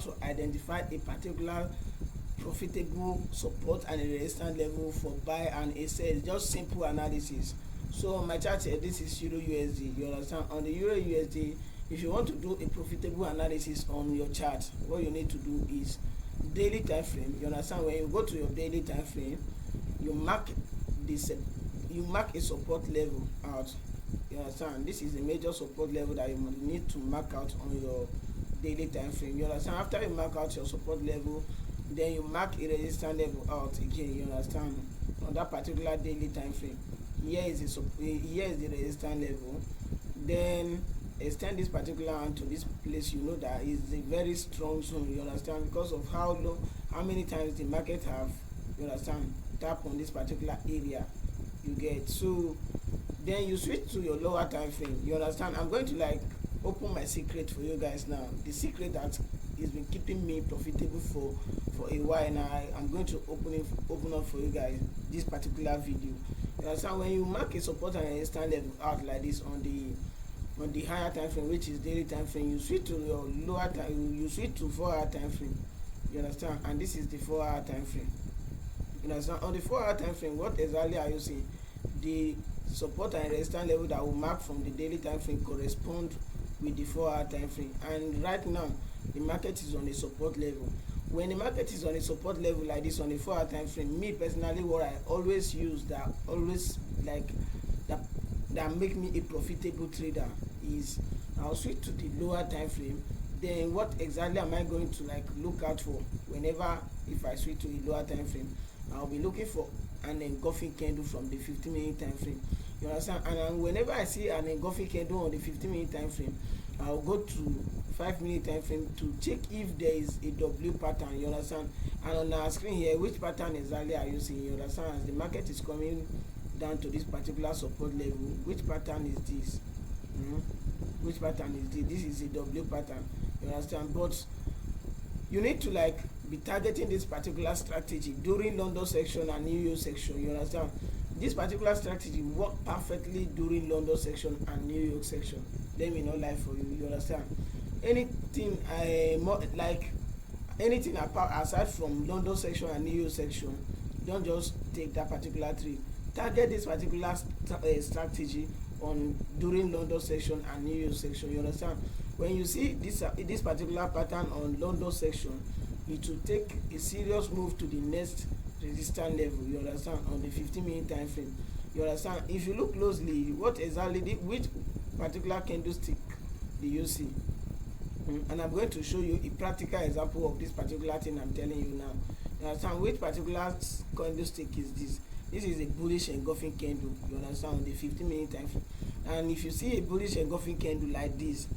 to identify a particular profitable support and a resistance level for buy and a sell. Just simple analysis. So on my chart here, this is Euro USD. You understand? On the Euro USD, if you want to do a profitable analysis on your chart, what you need to do is daily time frame. You understand? When you go to your daily time frame, you mark this, you mark a support level out. You understand? This is a major support level that you need to mark out on your daily time frame. You understand? After you mark out your support level, then you mark a resistance level out again. You understand? On that particular daily time frame, here is the resistance level. Then extend this particular hand to this place. You know that is a very strong zone. You understand? Because of how many times the market have, you understand, tap on this particular area. You get. So then you switch to your lower time frame. You understand? I'm going to like open my secret for you guys now. The secret that has been keeping me profitable for a while now. I'm going to open up for you guys this particular video. You understand? When you mark a support and a resistance level out like this on the higher time frame, which is daily time frame, you switch to your lower time. You switch to 4-hour time frame. You understand? And this is the 4-hour time frame. You understand? On the 4-hour time frame, what exactly are you seeing? The support and resistance level that will mark from the daily time frame correspond with the 4-hour time frame. And right now the market is on a support level. When the market is on a support level like this on a 4-hour time frame, me personally, what I always use that always like that make me a profitable trader is I'll switch to the lower time frame. Then what exactly am I going to like look out for whenever if I switch to a lower time frame? I'll be looking for an engulfing candle from the 15-minute time frame. You understand? And whenever I see an engulfing candle on the 15-minute time frame, I'll go to 5-minute time frame to check if there is a W pattern. You understand? And on our screen here, which pattern exactly are you seeing? You understand? As the market is coming down to this particular support level, which pattern is this? Which pattern is this? This is a W pattern. You understand? But you need to like be targeting this particular strategy during London section and New York section. You understand? This particular strategy worked perfectly during London section and New York section. Let me not lie for you. You understand? Anything anything apart aside from London section and New York section, don't just take that particular trade. Target this particular strategy on during London section and New York section. You understand? When you see this particular pattern on London section, it will take a serious move to the next resistance level. You understand? On the 15-minute time frame. You understand? If you look closely, what exactly which particular candlestick do you see? And I'm going to show you a practical example of this particular thing I'm telling you now. You understand? Which particular candlestick is this? This is a bullish engulfing candle. You understand? On the 15-minute time frame. And if you see a bullish engulfing candle like this,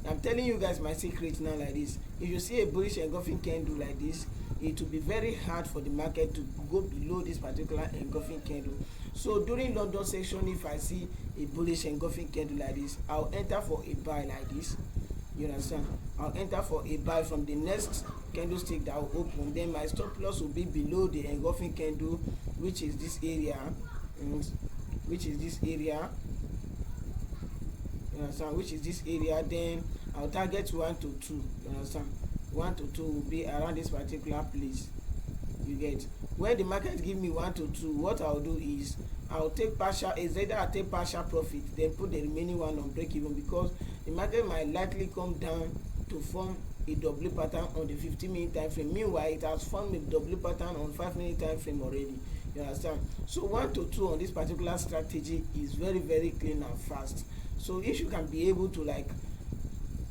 I'm telling you guys my secret now like this. If you see a bullish engulfing candle like this, it will be very hard for the market to go below this particular engulfing candle. So during London section, if I see a bullish engulfing candle like this, I'll enter for a buy like this. You understand? I'll enter for a buy from the next candlestick that will open. Then my stop loss will be below the engulfing candle, which is this area, which is this area. You understand? Which is this area. Then I'll target 1 to 2. You understand? 1 to 2 will be around this particular place. You get? When the market give me 1 to 2, what I'll do is I'll take partial. It's either I take partial profit, then put the remaining one on break even, because the market might likely come down to form a W pattern on the 15-minute time frame. Meanwhile, it has formed a W pattern on 5-minute time frame already. You understand? So 1 to 2 on this particular strategy is very, very clean and fast. So if you can be able to like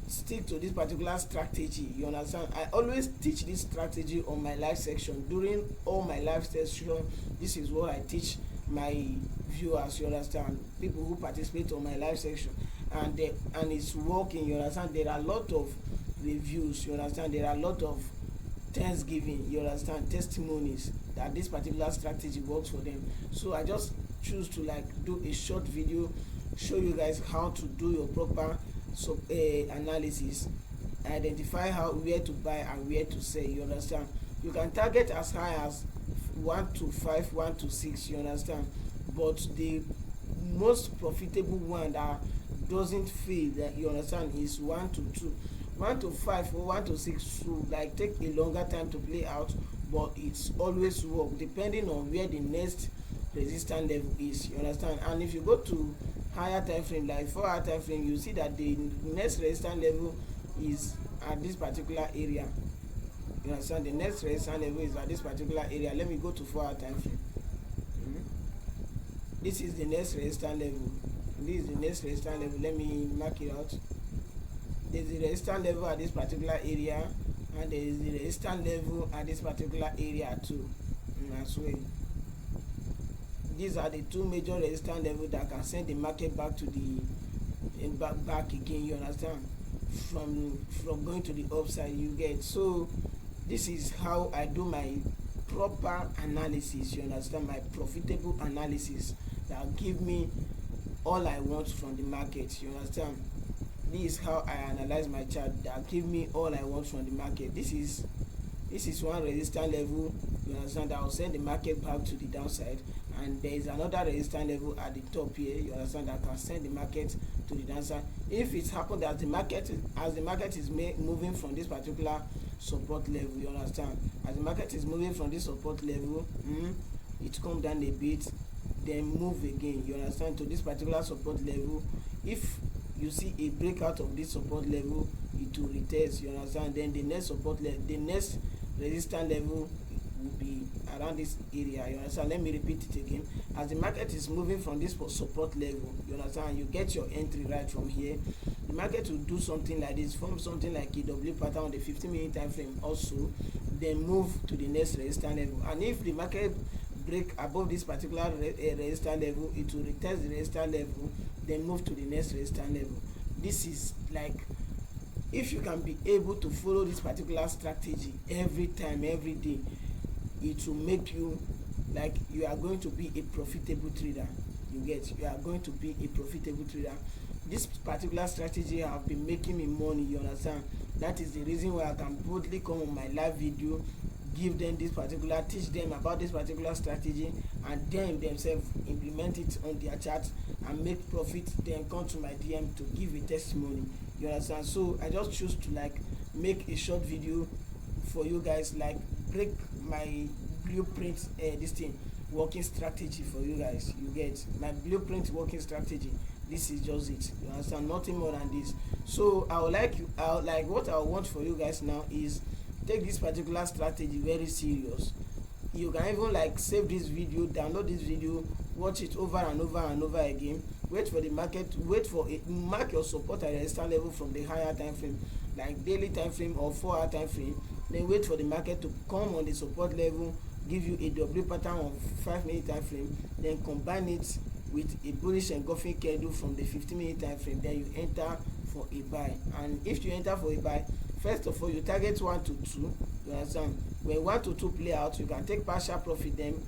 stick to this particular strategy, you understand? I always teach this strategy on my live section. During all my live session, this is what I teach my viewers. You understand? People who participate on my live section, and it's working. You understand? There are a lot of reviews. You understand? There are a lot of thanksgiving. You understand? Testimonies that this particular strategy works for them. So I just choose to like do a short video, show you guys how to do your proper analysis, identify where to buy and where to sell. You understand? You can target as high as 1 to 5, 1 to 6. You understand? But the most profitable one that doesn't fail, that you understand, is 1 to 2. 1 to 5 or 1 to 6 should like take a longer time to play out, but it's always work depending on where the next resistance level is, you understand. And if you go to higher time frame like 4-hour time frame, you see that the next resistance level is at this particular area, you understand. The next resistance level is at this particular area. Let me go to 4-hour time frame. This is the next resistance level. This is the next resistance level. Let me mark it out. There is the resistance level at this particular area, and there is the resistance level at this particular area too, as well. These are the two major resistance levels that can send the market back to the back again, you understand, from going to the upside, you get. So this is how I do my proper analysis, you understand, my profitable analysis that give me all I want from the market, you understand. This is how I analyze my chart that give me all I want from the market. This is one resistance level, you understand, that will send the market back to the downside, and there is another resistance level at the top here, you understand, that can send the market to the downside. If it happens that the market is moving from this particular support level, you understand, as the market is moving from this support level, it come down a bit, then move again, you understand, to this particular support level. If you see a breakout of this support level, it will retest, you understand. Then the next support level, the next resistance level will be around this area, you understand. Let me repeat it again. As the market is moving from this support level, you understand, you get your entry right from here. The market will do something like this, form something like a W pattern on the 15-minute time frame also, then move to the next resistance level. And if the market break above this particular resistance level, it will retest the resistance level, then move to the next resistance level. This is like, if you can be able to follow this particular strategy every time, every day, it will make you like you are going to be a profitable trader, you get. You are going to be a profitable trader. This particular strategy have been making me money, you understand. That is the reason why I can boldly come on my live video, give them this particular, teach them about this particular strategy, and them themselves implement it on their chart and make profit, then come to my DM to give a testimony, you understand. So I just choose to like make a short video for you guys, like break my blueprint, this thing working strategy for you guys, you get. My blueprint working strategy, this is just it, you understand, nothing more than this. So I would like what I want for you guys now is take this particular strategy very serious. You can even like save this video, download this video, watch it over and over and over again. Wait for the market, wait for it, mark your support and resistance level from the higher time frame, like daily time frame or 4-hour time frame. Then wait for the market to come on the support level, give you a W pattern on 5-minute time frame, then combine it with a bullish engulfing candle from the 15-minute time frame. Then you enter for a buy. And if you enter for a buy, first of all you target 1 to 2, you understand. When 1 to 2 play out, you can take partial profit, then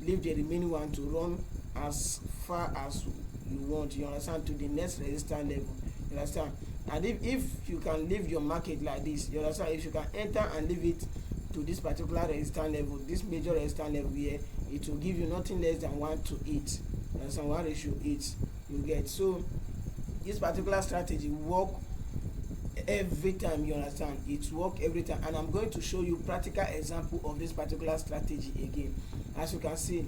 leave the remaining one to run as far as you want, you understand, to the next resistance level, you understand. And if you can leave your market like this, you understand, if you can enter and leave it to this particular resistance level, this major resistance level here, it will give you nothing less than 1 to 8, you understand, 1:8, you get. So this particular strategy work every time, you understand, it work every time. And I'm going to show you practical example of this particular strategy again. As you can see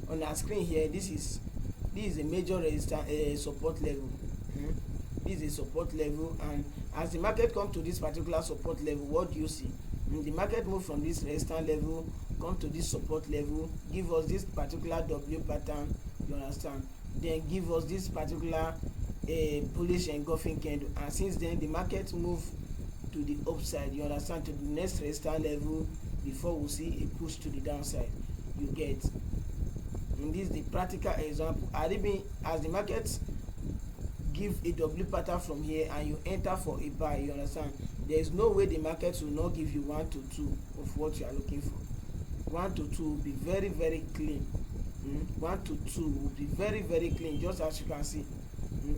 on our screen here, this is a major resistance support level. This is a support level, and as the market come to this particular support level, what do you see? The market move from this resistance level, come to this support level, give us this particular W pattern, you understand, then give us this particular bullish engulfing candle, and since then the market move to the upside, you understand, to the next resistance level before we see a push to the downside, you get. And this is the practical example. As the market give a W pattern from here and you enter for a buy, you understand, there is no way the market will not give you 1 to 2 of what you are looking for. 1 to 2 will be very, very clean. 1 to 2 will be very, very clean, just as you can see.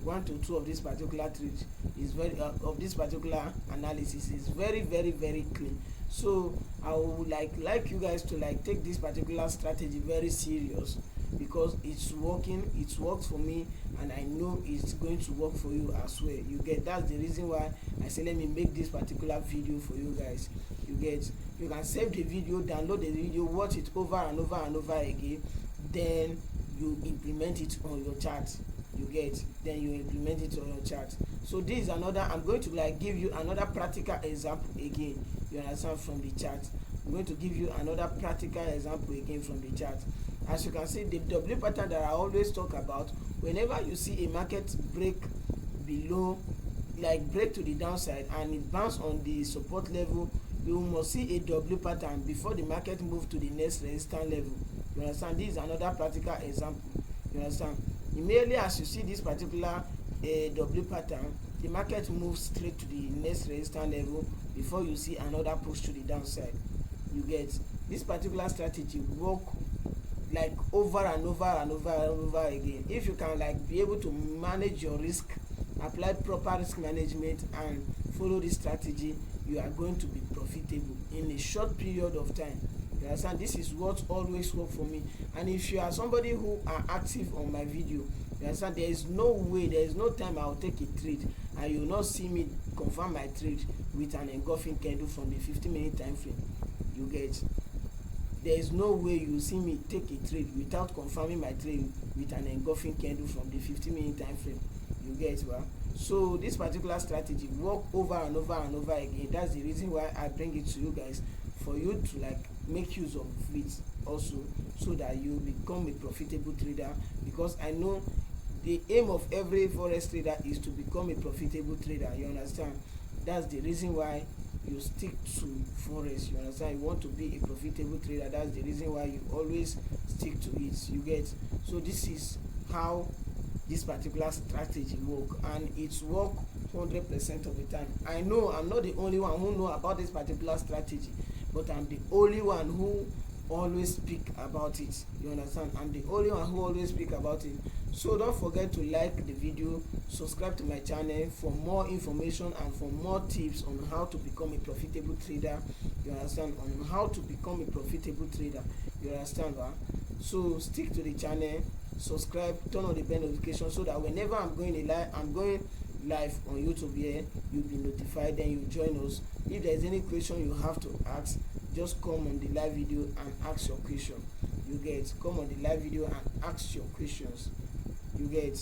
1 to 2 of this particular trade is very of this particular analysis is very, very, very clean. So I would like you guys to like take this particular strategy very serious, because it's working, it's worked for me, and I know it's going to work for you as well. You get, that's the reason why I say let me make this particular video for you guys. You get, you can save the video, download the video, watch it over and over and over again, then you implement it on your chart. You get, then you implement it on your chart. So this is another, I'm going to like give you another practical example again, you understand, from the chart. I'm going to give you another practical example again from the chart. As you can see, the W pattern that I always talk about, whenever you see a market break below, like break to the downside and it bounce on the support level, you must see a W pattern before the market move to the next resistance level. You understand? This is another practical example. You understand? Immediately as you see this particular W pattern, the market moves straight to the next resistance level before you see another push to the downside. You get, this particular strategy work like over and over and over and over again. If you can like be able to manage your risk, apply proper risk management and follow this strategy, you are going to be profitable in a short period of time. You understand? This is what always work for me. And if you are somebody who are active on my video, you understand, there is no way, there is no time I will take a trade and you will not see me confirm my trade with an engulfing candle from the 15-minute time frame. You get, there is no way you will see me take a trade without confirming my trade with an engulfing candle from the 15-minute time frame. You get, well, so this particular strategy work over and over and over again. That's the reason why I bring it to you guys, for you to like make use of it also, so that you become a profitable trader. Because I know the aim of every forex trader is to become a profitable trader. You understand? That's the reason why you stick to forex. You understand? You want to be a profitable trader. That's the reason why you always stick to it. You get, so this is how this particular strategy work, and it's work 100% of the time. I know I'm not the only one who know about this particular strategy, but I'm the only one who always speak about it. You understand? I'm the only one who always speak about it. So don't forget to like the video, subscribe to my channel for more information and for more tips on how to become a profitable trader. You understand? On how to become a profitable trader. You understand, right? So stick to the channel, subscribe, turn on the bell notification, so that whenever I'm going live on YouTube here, you'll be notified, then you join us. If there's any question you have to ask, just come on the live video and ask your question. You get, come on the live video and ask your questions. You get.